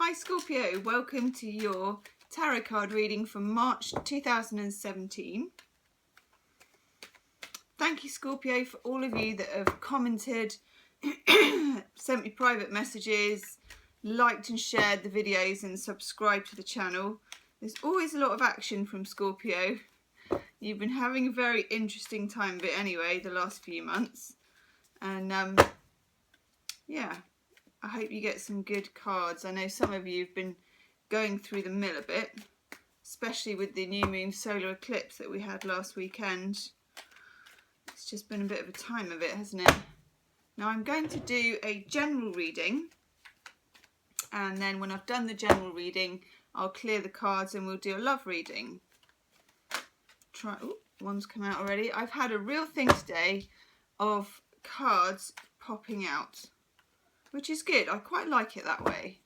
Hi Scorpio, welcome to your tarot card reading from March 2017. Thank you Scorpio for all of you that have commented, sent me private messages, liked and shared the videos and subscribed to the channel. There's always a lot of action from Scorpio. You've been having a very interesting time of it anyway the last few months, and yeah, I hope you get some good cards. I know some of you have been going through the mill a bit, especially with the new moon solar eclipse that we had last weekend. It's just been a bit of a time of it, hasn't it? Now I'm going to do a general reading, and then when I've done the general reading I'll clear the cards and we'll do a love reading. One's come out already. I've had a real thing today of cards popping out, which is good. I quite like it that way.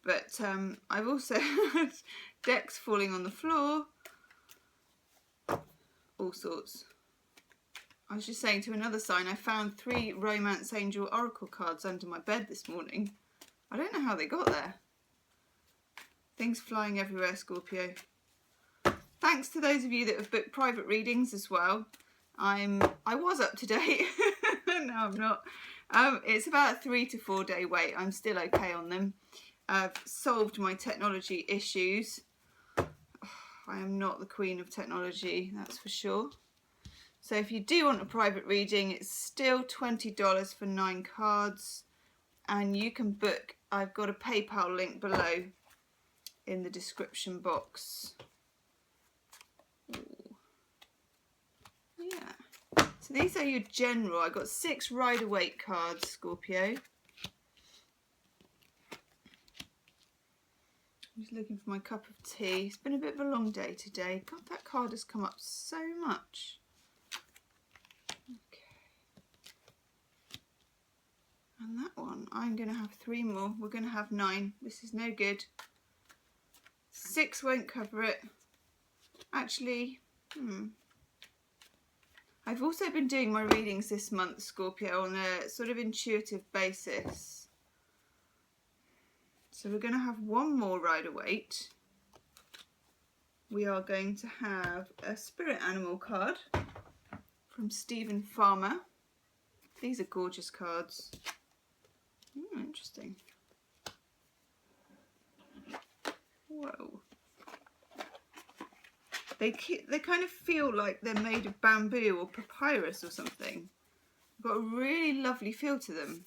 But I've also had decks falling on the floor, all sorts. I was just saying to another sign, I found 3 Romance Angel Oracle cards under my bed this morning. I don't know how they got there. Things flying everywhere, Scorpio. Thanks to those of you that have booked private readings as well. I was up to date. No, I'm not. It's about a 3 to 4 day wait. I'm still okay on them. I've solved my technology issues. I am not the queen of technology, that's for sure. So if you do want a private reading, it's still $20 for 9 cards. And you can book. I've got a PayPal link below in the description box. Ooh. Yeah. So these are your general. I got 6 Rider-Waite cards, Scorpio. I'm just looking for my cup of tea. It's been a bit of a long day today. God, that card has come up so much. Okay. And that one, I'm going to have 3 more. We're going to have 9. This is no good. 6 won't cover it. Actually, I've also been doing my readings this month, Scorpio, on a sort of intuitive basis. So we're going to have 1 more Rider-Waite. We are going to have a spirit animal card from Stephen Farmer. These are gorgeous cards. Interesting. Whoa. They kind of feel like they're made of bamboo or papyrus or something. They've got a really lovely feel to them.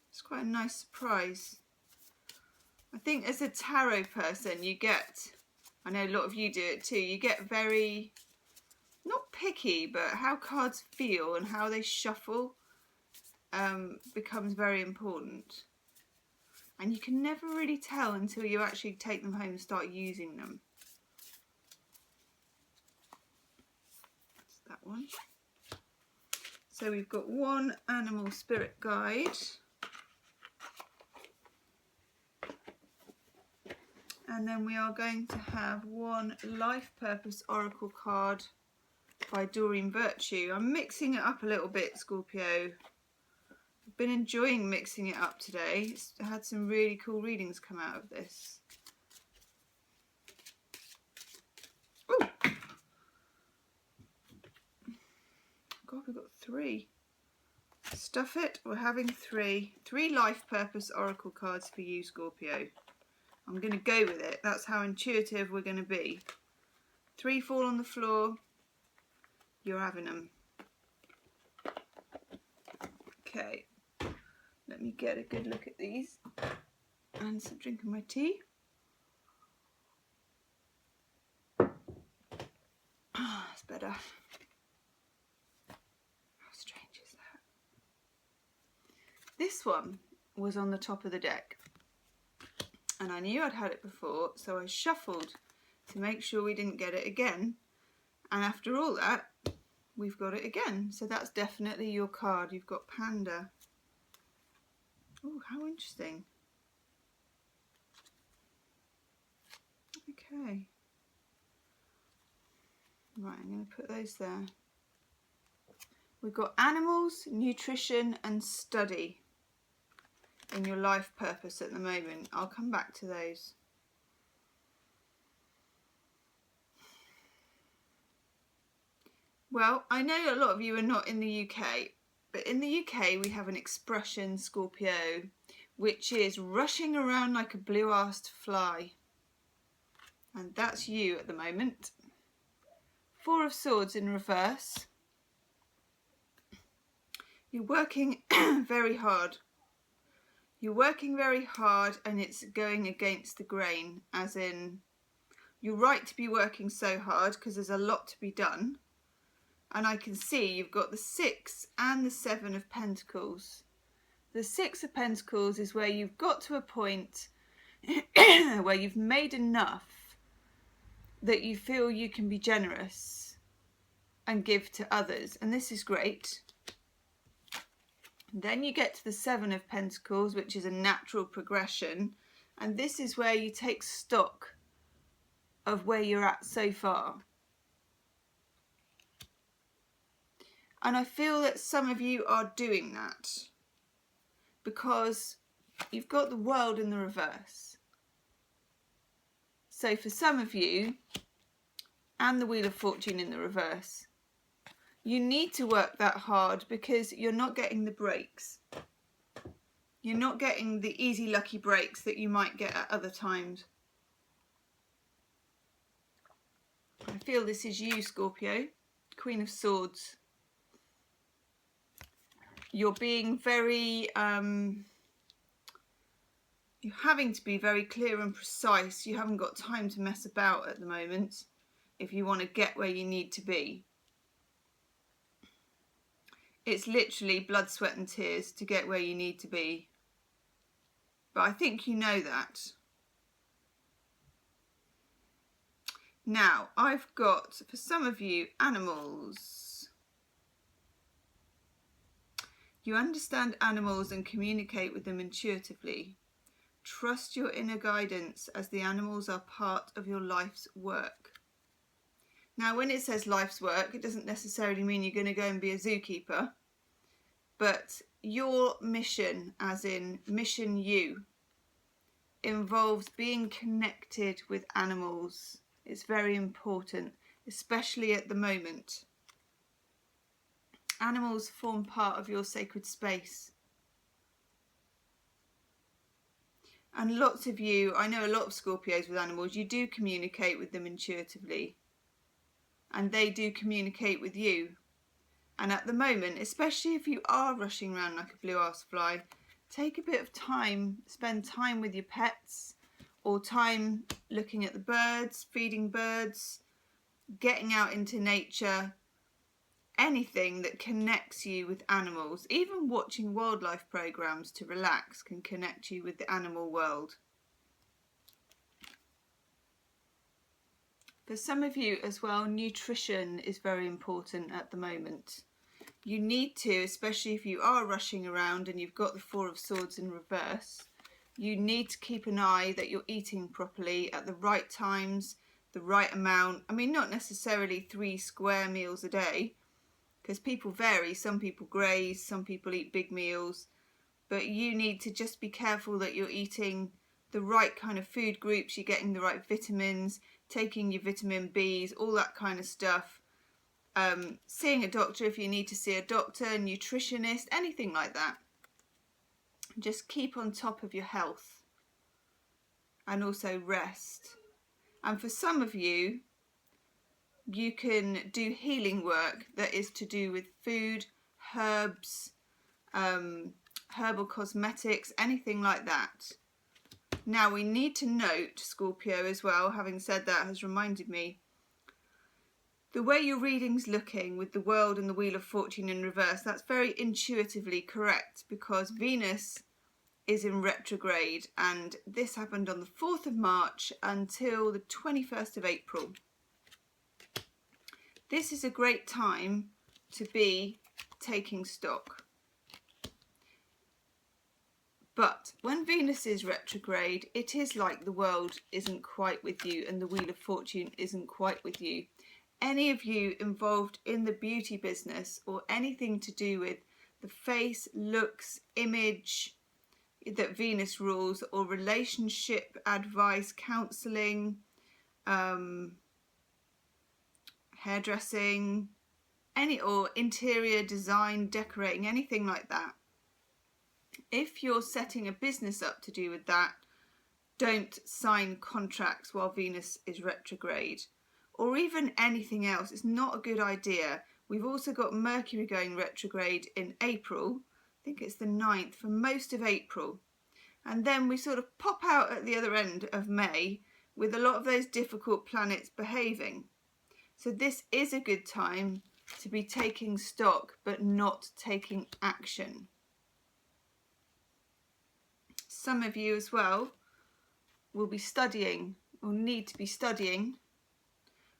It's quite a nice surprise. I think as a tarot person you get, I know a lot of you do it too, you get very, not picky, but how cards feel and how they shuffle becomes very important. And you can never really tell until you actually take them home and start using them. That one. So we've got 1 animal spirit guide, and then we are going to have 1 life purpose oracle card by Doreen Virtue. I'm mixing it up a little bit, Scorpio. I've been enjoying mixing it up today. I had some really cool readings come out of this. Ooh. God, we've got 3. Stuff it, we're having 3. 3 life purpose oracle cards for you, Scorpio. I'm going to go with it. That's how intuitive we're going to be. 3 fall on the floor. You're having them. Okay. Let me get a good look at these. And some drinking my tea. It's better. This one was on the top of the deck and I knew I'd had it before, so I shuffled to make sure we didn't get it again, and after all that we've got it again. So that's definitely your card. You've got Panda. Oh, how interesting. Okay, right, I'm going to put those there. We've got animals, nutrition and study in your life purpose at the moment. I'll come back to those. Well, I know a lot of you are not in the UK, but in the UK we have an expression, Scorpio, which is rushing around like a blue-assed fly. And that's you at the moment. Four of Swords in reverse. You're working very hard. You're working very hard and it's going against the grain, as in you're right to be working so hard because there's a lot to be done. And I can see you've got the 6 and the 7 of Pentacles. The 6 of Pentacles is where you've got to a point where you've made enough that you feel you can be generous and give to others. And this is great. Then you get to the 7 of Pentacles, which is a natural progression. And this is where you take stock of where you're at so far. And I feel that some of you are doing that because you've got the World in the reverse. So for some of you, and the Wheel of Fortune in the reverse, you need to work that hard because you're not getting the breaks. You're not getting the easy, lucky breaks that you might get at other times. I feel this is you, Scorpio, Queen of Swords. You're being very, you're having to be very clear and precise. You haven't got time to mess about at the moment if you want to get where you need to be. It's literally blood, sweat and tears to get where you need to be. But I think you know that. Now, I've got, for some of you, animals. You understand animals and communicate with them intuitively. Trust your inner guidance as the animals are part of your life's work. Now, when it says life's work, it doesn't necessarily mean you're going to go and be a zookeeper. But your mission, as in mission you, involves being connected with animals. It's very important, especially at the moment. Animals form part of your sacred space. And lots of you, I know a lot of Scorpios with animals, you do communicate with them intuitively. And they do communicate with you. And at the moment, especially if you are rushing around like a blue-ass fly, take a bit of time, spend time with your pets, or time looking at the birds, feeding birds, getting out into nature. Anything that connects you with animals, even watching wildlife programs to relax, can connect you with the animal world. For some of you as well, nutrition is very important at the moment. You need to, especially if you are rushing around and you've got the 4 of Swords in reverse, you need to keep an eye that you're eating properly at the right times, the right amount. I mean, not necessarily 3 square meals a day, because people vary. Some people graze, some people eat big meals, but you need to just be careful that you're eating the right kind of food groups, you're getting the right vitamins, taking your vitamin Bs, all that kind of stuff. Seeing a doctor if you need to see a doctor, nutritionist, anything like that. Just keep on top of your health and also rest. And for some of you, you can do healing work that is to do with food, herbs, herbal cosmetics, anything like that. Now we need to note, Scorpio, as well, having said that has reminded me, the way your reading's looking with the World and the Wheel of Fortune in reverse, that's very intuitively correct because Venus is in retrograde and this happened on the 4th of March until the 21st of April. This is a great time to be taking stock. But when Venus is retrograde, it is like the world isn't quite with you and the Wheel of Fortune isn't quite with you. Any of you involved in the beauty business or anything to do with the face, looks, image, that Venus rules, or relationship advice, counselling, hairdressing, or interior design, decorating, anything like that. If you're setting a business up to do with that, don't sign contracts while Venus is retrograde, or even anything else. It's not a good idea. We've also got Mercury going retrograde in April. I think it's the 9th for most of April. And then we sort of pop out at the other end of May with a lot of those difficult planets behaving. So this is a good time to be taking stock but not taking action. Some of you as well will be studying or need to be studying.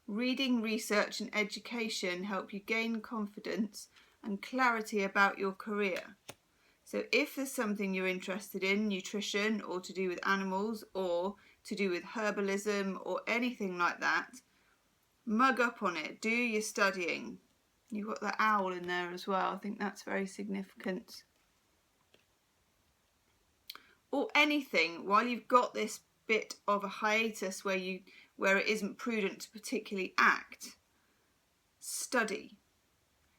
Reading, research and education help you gain confidence and clarity about your career. So if there's something you're interested in, nutrition or to do with animals or to do with herbalism or anything like that, mug up on it, do your studying. You've got the owl in there as well. I think that's very significant. Or anything, while you've got this bit of a hiatus where it isn't prudent to particularly act, study.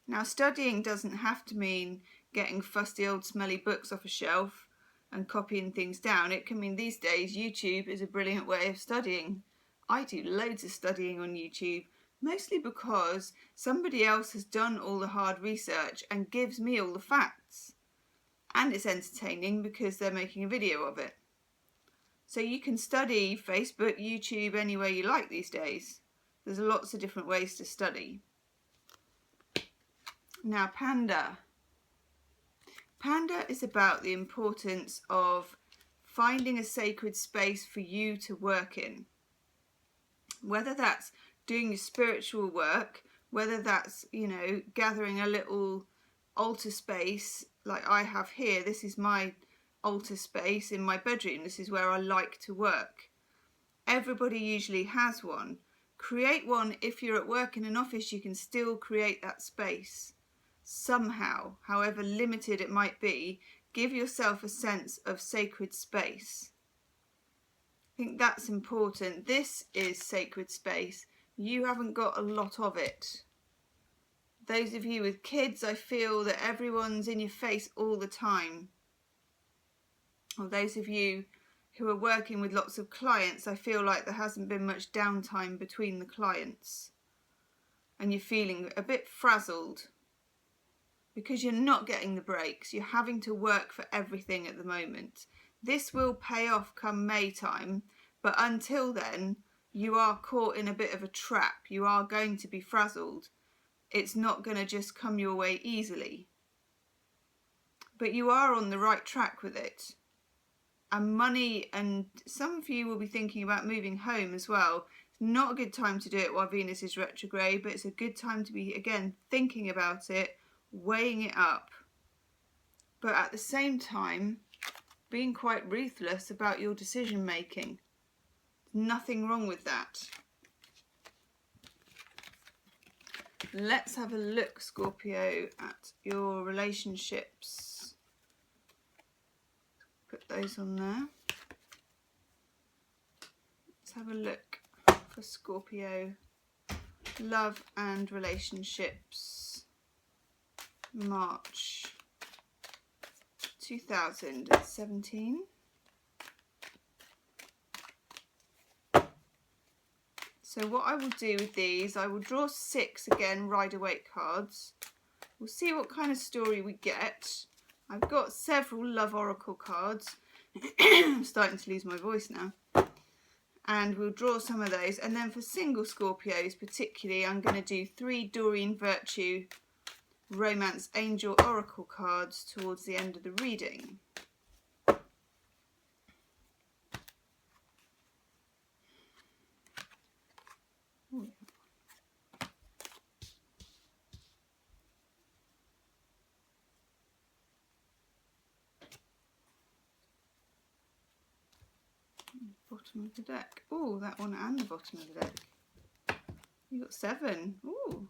Now, studying doesn't have to mean getting fusty old smelly books off a shelf and copying things down. It can mean these days YouTube is a brilliant way of studying. I do loads of studying on YouTube, mostly because somebody else has done all the hard research and gives me all the facts. And it's entertaining because they're making a video of it. So you can study Facebook, YouTube, any way you like these days. There's lots of different ways to study. Now, Panda. Panda is about the importance of finding a sacred space for you to work in. Whether that's doing your spiritual work, whether that's, gathering a little altar space like I have here. This is my altar space in my bedroom. This is where I like to work. Everybody usually has one. Create one. If you're at work in an office, you can still create that space somehow, however limited it might be. Give yourself a sense of sacred space. I think that's important. This is sacred space. You haven't got a lot of it. Those of you with kids, I feel that everyone's in your face all the time. Or those of you who are working with lots of clients, I feel like there hasn't been much downtime between the clients. And you're feeling a bit frazzled because you're not getting the breaks. You're having to work for everything at the moment. This will pay off come May time, but until then, you are caught in a bit of a trap. You are going to be frazzled. It's not going to just come your way easily. But you are on the right track with it. And money, and some of you will be thinking about moving home as well. It's not a good time to do it while Venus is retrograde, but it's a good time to be, again, thinking about it, weighing it up. But at the same time, being quite ruthless about your decision making. Nothing wrong with that. Let's have a look, Scorpio, at your relationships. Put those on there. Let's have a look for Scorpio. Love and relationships. March 2017. So what I will do with these, I will draw 6 again Rider-Waite cards. We'll see what kind of story we get. I've got several Love Oracle cards. I'm starting to lose my voice now. And we'll draw some of those. And then for single Scorpios particularly, I'm going to do 3 Doreen Virtue Romance Angel Oracle cards towards the end of the reading. Bottom of the deck. Oh, that one and the bottom of the deck. You got 7. Ooh.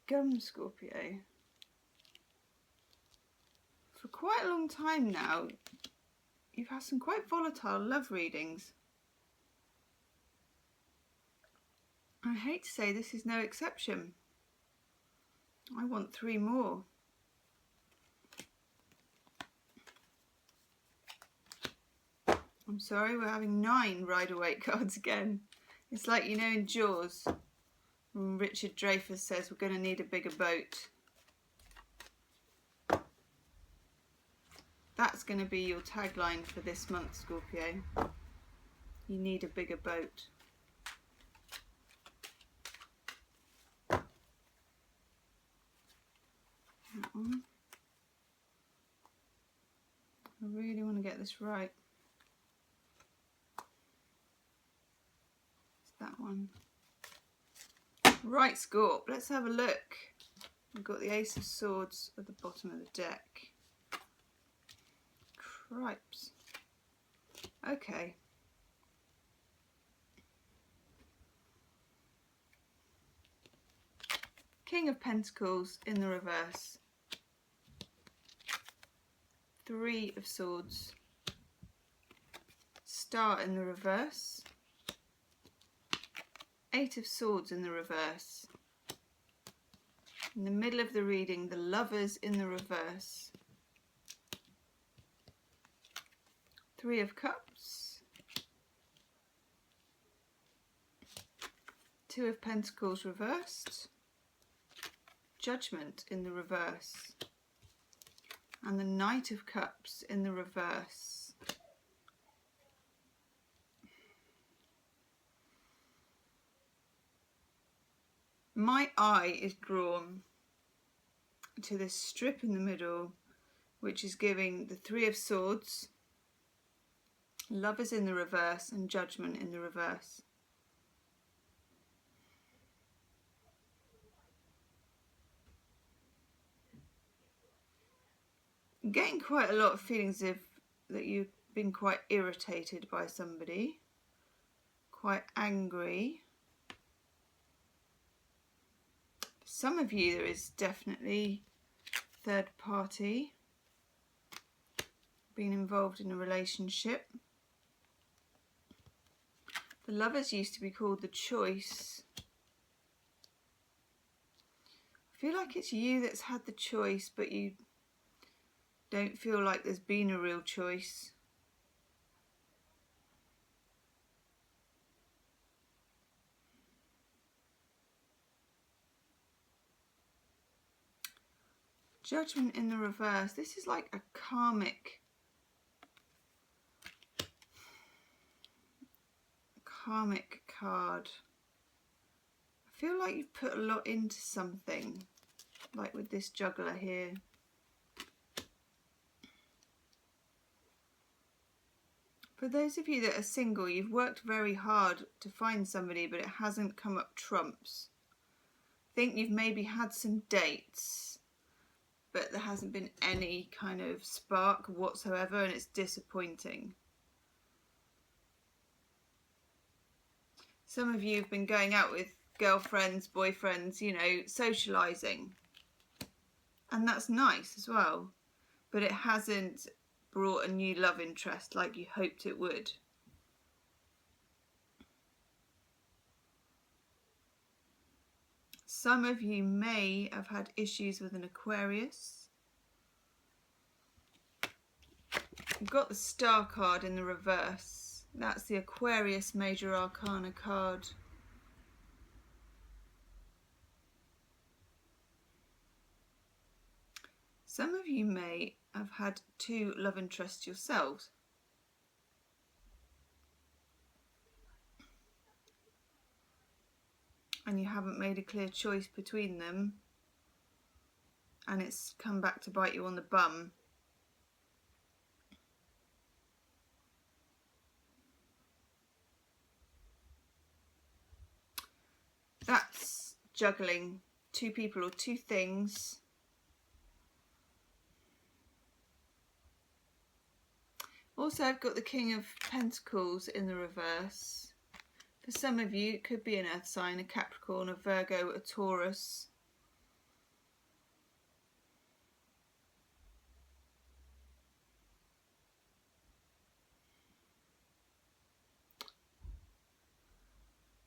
gum, Scorpio. For quite a long time now, you've had some quite volatile love readings. I hate to say this is no exception. I want 3 more. I'm sorry, we're having 9 Rider-Waite cards again. It's like, you know, in Jaws, when Richard Dreyfuss says we're going to need a bigger boat. That's going to be your tagline for this month, Scorpio. You need a bigger boat. That one. I really want to get this right. It's that one. Right, Scorp, let's have a look. We've got the Ace of Swords at the bottom of the deck. Cripes. Okay. King of Pentacles in the reverse. 3 of Swords. Star in the reverse. 8 of Swords in the reverse. In the middle of the reading, the Lovers in the reverse. 3 of Cups. 2 of Pentacles reversed. Judgment in the reverse. And the Knight of Cups in the reverse. My eye is drawn to this strip in the middle, which is giving the 3 of Swords, Lovers in the reverse, and Judgment in the reverse. I'm getting quite a lot of feelings of that you've been quite irritated by somebody, quite angry. For some of you, there is definitely third party being involved in a relationship. The Lovers used to be called the Choice. I feel like it's you that's had the choice, but you don't feel like there's been a real choice. Judgment in the reverse. This is like a karmic card. I feel like you've put a lot into something, like with this juggler here. For those of you that are single, you've worked very hard to find somebody, but it hasn't come up trumps. I think you've maybe had some dates, but there hasn't been any kind of spark whatsoever, and it's disappointing. Some of you have been going out with girlfriends, boyfriends, you know, socialising. And that's nice as well. But it hasn't brought a new love interest like you hoped it would. Some of you may have had issues with an Aquarius. You've got the Star card in the reverse. That's the Aquarius Major Arcana card. Some of you may have had 2 love interests yourselves. And you haven't made a clear choice between them. And it's come back to bite you on the bum. That's juggling 2 people or 2 things. Also, I've got the King of Pentacles in the reverse. For some of you, it could be an earth sign, a Capricorn, a Virgo, a Taurus.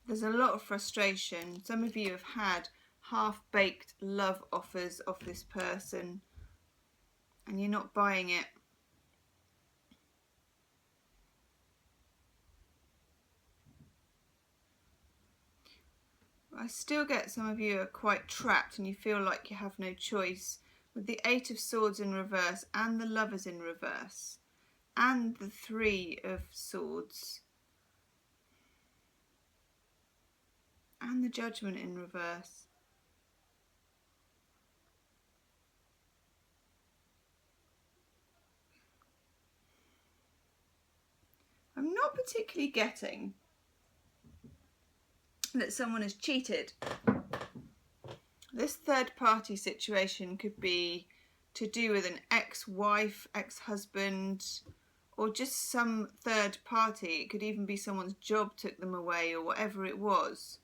There's a lot of frustration. Some of you have had half-baked love offers of this person and you're not buying it. I still get some of you are quite trapped and you feel like you have no choice, with the Eight of Swords in reverse and the Lovers in reverse and the Three of Swords and the Judgment in reverse. I'm not particularly getting that someone has cheated. This third party situation could be to do with an ex-wife, ex-husband, or just some third party. It could even be someone's job took them away or whatever it was.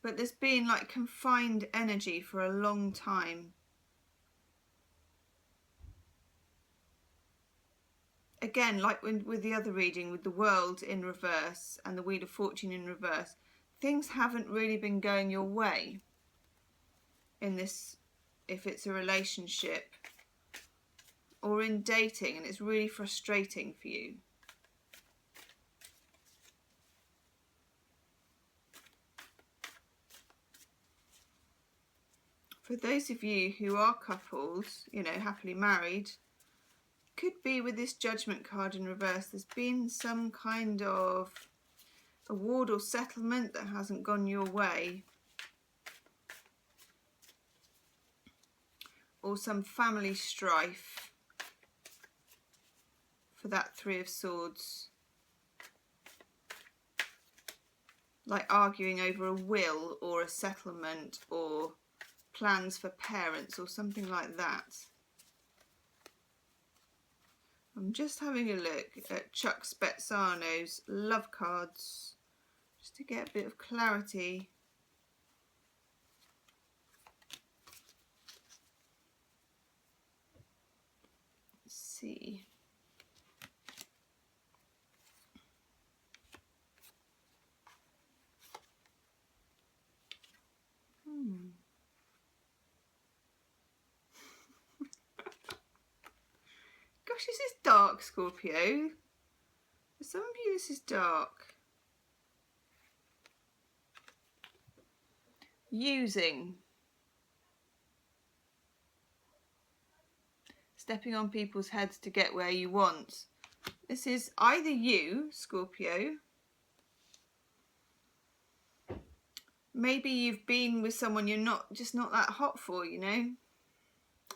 But there's been like confined energy for a long time. Again, like with the other reading, with the World in reverse and the Wheel of Fortune in reverse, things haven't really been going your way in this, if it's a relationship or in dating, and it's really frustrating for you. For those of you who are couples, you know, happily married, could be with this Judgment card in reverse, there's been some kind of award or settlement that hasn't gone your way, or some family strife for that Three of Swords, like arguing over a will or a settlement or plans for parents or something like that. I'm just having a look at Chuck Spezzano's love cards just to get a bit of clarity. Let's see. Gosh, this is dark, Scorpio. For some of you, this is dark. Using. Stepping on people's heads to get where you want. This is either you, Scorpio. Maybe you've been with someone you're just not that hot for, you know,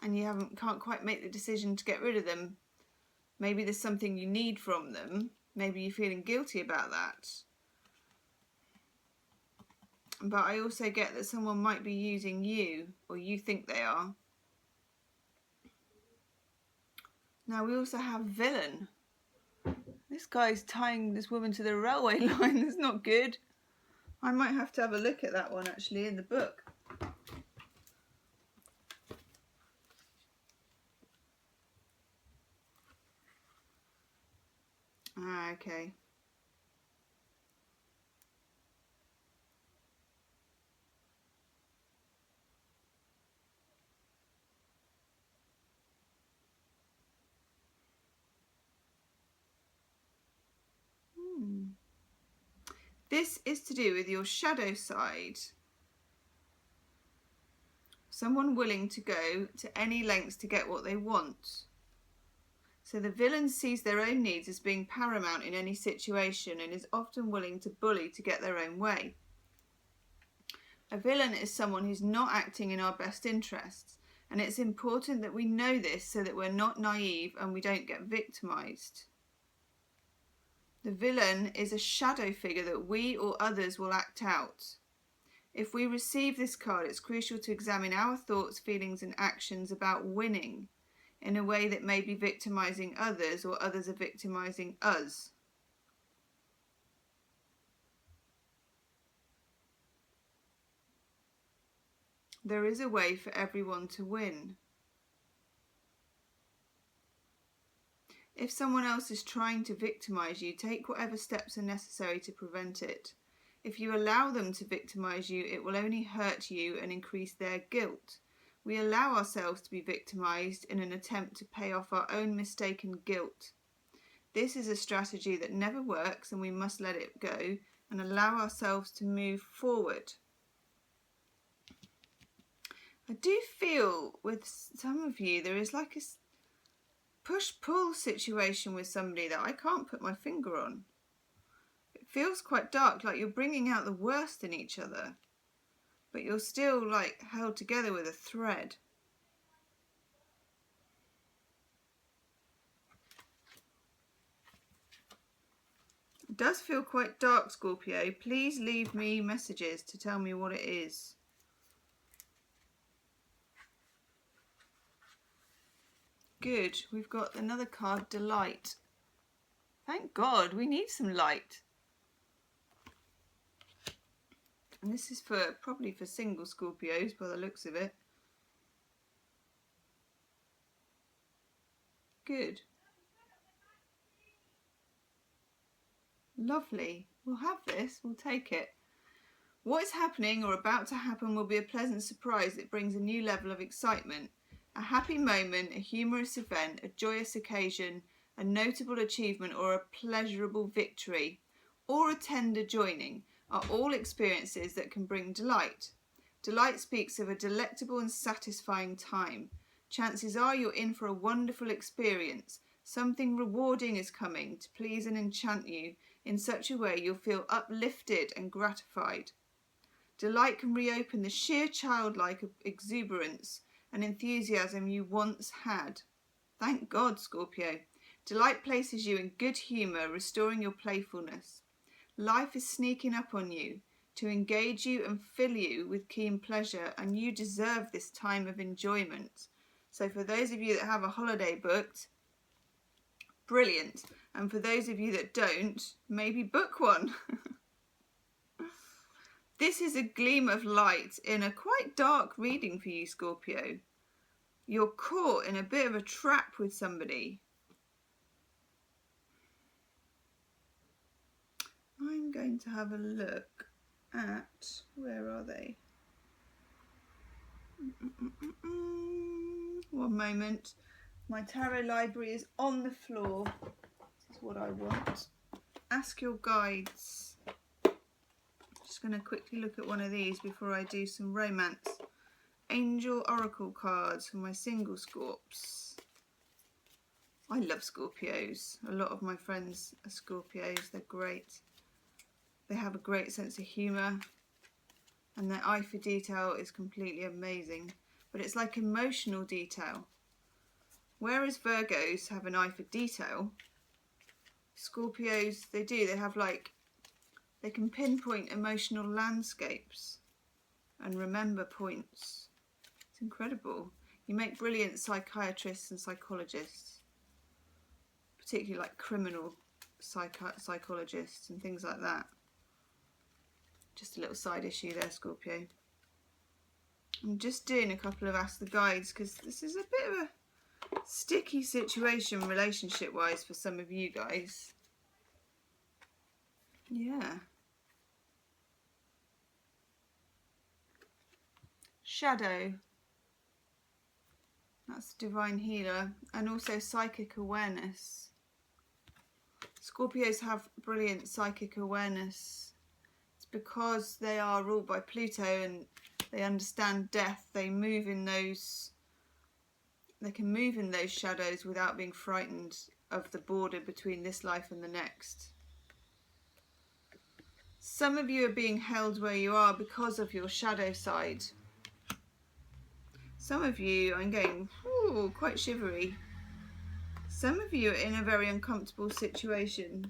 and you can't quite make the decision to get rid of them. Maybe there's something you need from them. Maybe you're feeling guilty about that. But I also get that someone might be using you, or you think they are. Now we also have Villain. This guy's tying this woman to the railway line. That's not good. I might have to have a look at that one actually in the book. Ah, okay. This is to do with your shadow side. Someone willing to go to any lengths to get what they want. So the villain sees their own needs as being paramount in any situation and is often willing to bully to get their own way. A villain is someone who's not acting in our best interests, and it's important that we know this so that we're not naive and we don't get victimised. The villain is a shadow figure that we or others will act out. If we receive this card, it's crucial to examine our thoughts, feelings and actions about winning in a way that may be victimising others or others are victimising us. There is a way for everyone to win. If someone else is trying to victimise you, take whatever steps are necessary to prevent it. If you allow them to victimise you, it will only hurt you and increase their guilt. We allow ourselves to be victimised in an attempt to pay off our own mistaken guilt. This is a strategy that never works, and we must let it go and allow ourselves to move forward. I do feel with some of you there is like a push-pull situation with somebody that I can't put my finger on. It feels quite dark, like you're bringing out the worst in each other, but you're still like held together with a thread. It does feel quite dark, Scorpio. Please leave me messages to tell me what it is. Good. We've got another card, Delight. Thank God, we need some light. And this is probably for single Scorpios by the looks of it. Good. Lovely. We'll have this. We'll take it. What is happening or about to happen will be a pleasant surprise that brings a new level of excitement. A happy moment, a humorous event, a joyous occasion, a notable achievement or a pleasurable victory, or a tender joining are all experiences that can bring delight. Delight speaks of a delectable and satisfying time. Chances are you're in for a wonderful experience. Something rewarding is coming to please and enchant you in such a way you'll feel uplifted and gratified. Delight can reopen the sheer childlike exuberance and enthusiasm you once had. Thank God, Scorpio. Delight places you in good humour, restoring your playfulness. Life is sneaking up on you to engage you and fill you with keen pleasure, and you deserve this time of enjoyment. So for those of you that have a holiday booked, brilliant. And for those of you that don't, maybe book one. This is a gleam of light in a quite dark reading for you, Scorpio. You're caught in a bit of a trap with somebody. I'm going to have a look at, where are they? One moment. My tarot library is on the floor. This is what I want. Ask your guides. Just going to quickly look at one of these before I do some romance. Angel Oracle cards for my single Scorps. I love Scorpios. A lot of my friends are Scorpios. They're great. They have a great sense of humour, and their eye for detail is completely amazing. But it's like emotional detail. Whereas Virgos have an eye for detail, Scorpios, they do. They have they can pinpoint emotional landscapes and remember points. It's incredible. You make brilliant psychiatrists and psychologists, particularly like criminal psychologists and things like that. Just a little side issue there, Scorpio. I'm just doing a couple of Ask the Guides because this is a bit of a sticky situation relationship wise for some of you guys. Yeah. Shadow. That's Divine Healer. And also Psychic Awareness. Scorpios have brilliant psychic awareness. It's because they are ruled by Pluto and they understand death. They move in those, they can move in those shadows without being frightened of the border between this life and the next. Some of you are being held where you are because of your shadow side. Some of you, I'm getting quite shivery. Some of you are in a very uncomfortable situation.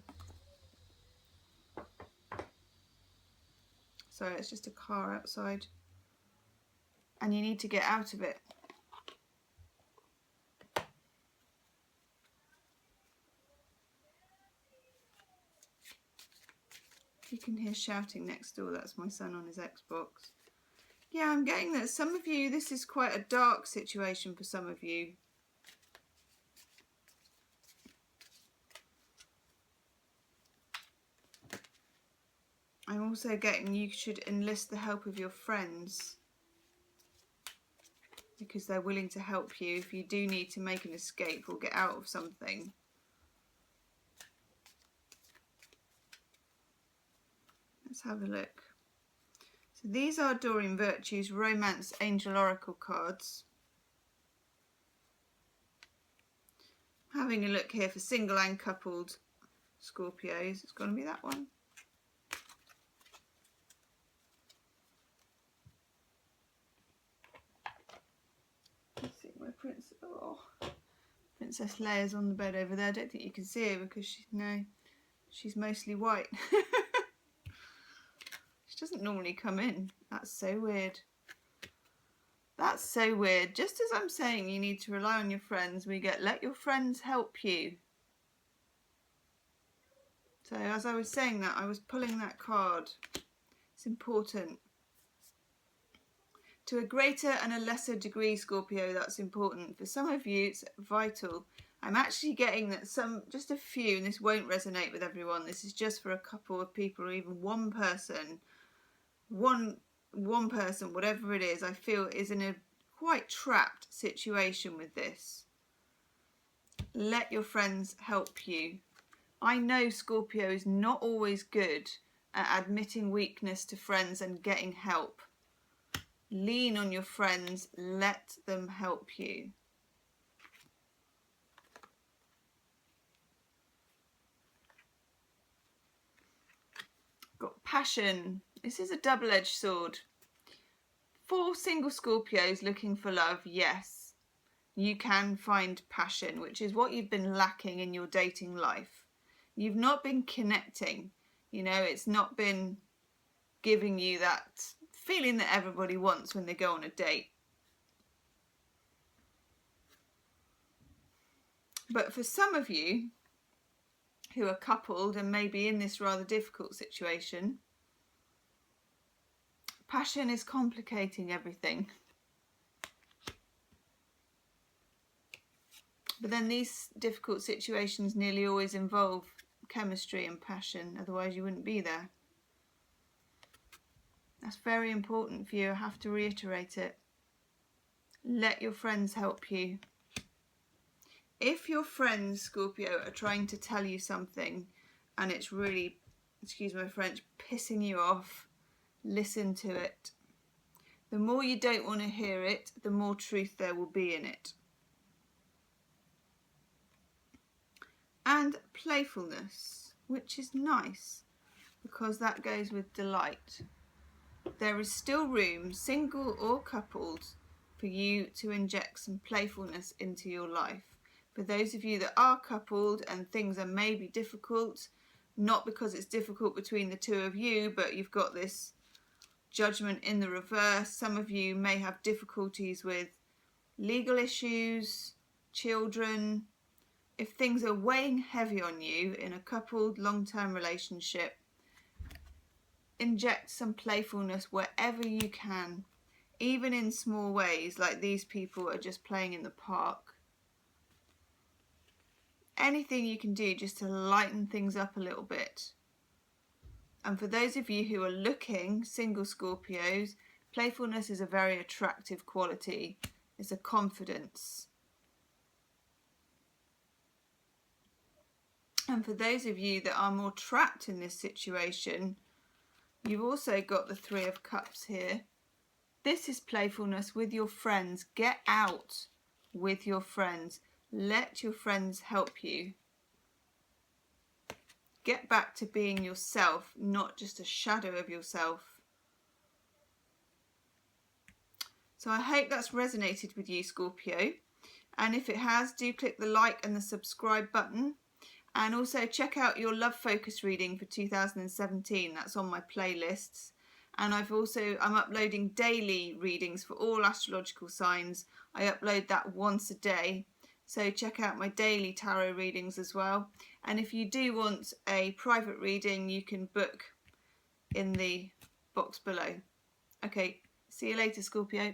Sorry, it's just a car outside. And you need to get out of it. You can hear shouting next door. That's my son on his Xbox. Yeah, I'm getting that some of you, this is quite a dark situation for some of you. I'm also getting you should enlist the help of your friends, because they're willing to help you if you do need to make an escape or get out of something. Let's have a look. So these are Doreen Virtue's Romance Angel Oracle cards. Having a look here for single and coupled Scorpios. It's going to be that one. Let's see, my Princess Leia's on the bed over there. I don't think you can see her because she's mostly white. She doesn't normally come in. That's so weird. That's so weird. Just as I'm saying you need to rely on your friends, we get let your friends help you. So as I was saying that, I was pulling that card. It's important. To a greater and a lesser degree, Scorpio, that's important. For some of you, it's vital. I'm actually getting that just a few, and this won't resonate with everyone. This is just for a couple of people, or even one person. One person, whatever it is, I feel is in a quite trapped situation with this. Let your friends help you. I know Scorpio is not always good at admitting weakness to friends and getting help. Lean on your friends, let them help you. Got passion. This is a double-edged sword. For single Scorpios looking for love, yes, you can find passion, which is what you've been lacking in your dating life. You've not been connecting. You know, it's not been giving you that feeling that everybody wants when they go on a date. But for some of you who are coupled and maybe in this rather difficult situation, passion is complicating everything. But then these difficult situations nearly always involve chemistry and passion, otherwise you wouldn't be there. That's very important for you. I have to reiterate it. Let your friends help you. If your friends, Scorpio, are trying to tell you something and it's really, excuse my French, pissing you off, listen to it. The more you don't want to hear it, the more truth there will be in it. And playfulness, which is nice because that goes with delight. There is still room, single or coupled, for you to inject some playfulness into your life. For those of you that are coupled and things are maybe difficult, not because it's difficult between the two of you, but you've got this judgment in the reverse. Some of you may have difficulties with legal issues, children. If things are weighing heavy on you in a coupled long-term relationship, inject some playfulness wherever you can, even in small ways, like these people are just playing in the park. Anything you can do just to lighten things up a little bit. And for those of you who are looking, single Scorpios, playfulness is a very attractive quality. It's a confidence. And for those of you that are more trapped in this situation, you've also got the Three of Cups here. This is playfulness with your friends. Get out with your friends. Let your friends help you. Get back to being yourself, not just a shadow of yourself. So I hope that's resonated with you, Scorpio. And if it has, do click the like and the subscribe button. And also check out your love focus reading for 2017. That's on my playlists. And I'm uploading daily readings for all astrological signs. I upload that once a day. So check out my daily tarot readings as well. And if you do want a private reading, you can book in the box below. Okay, see you later, Scorpio.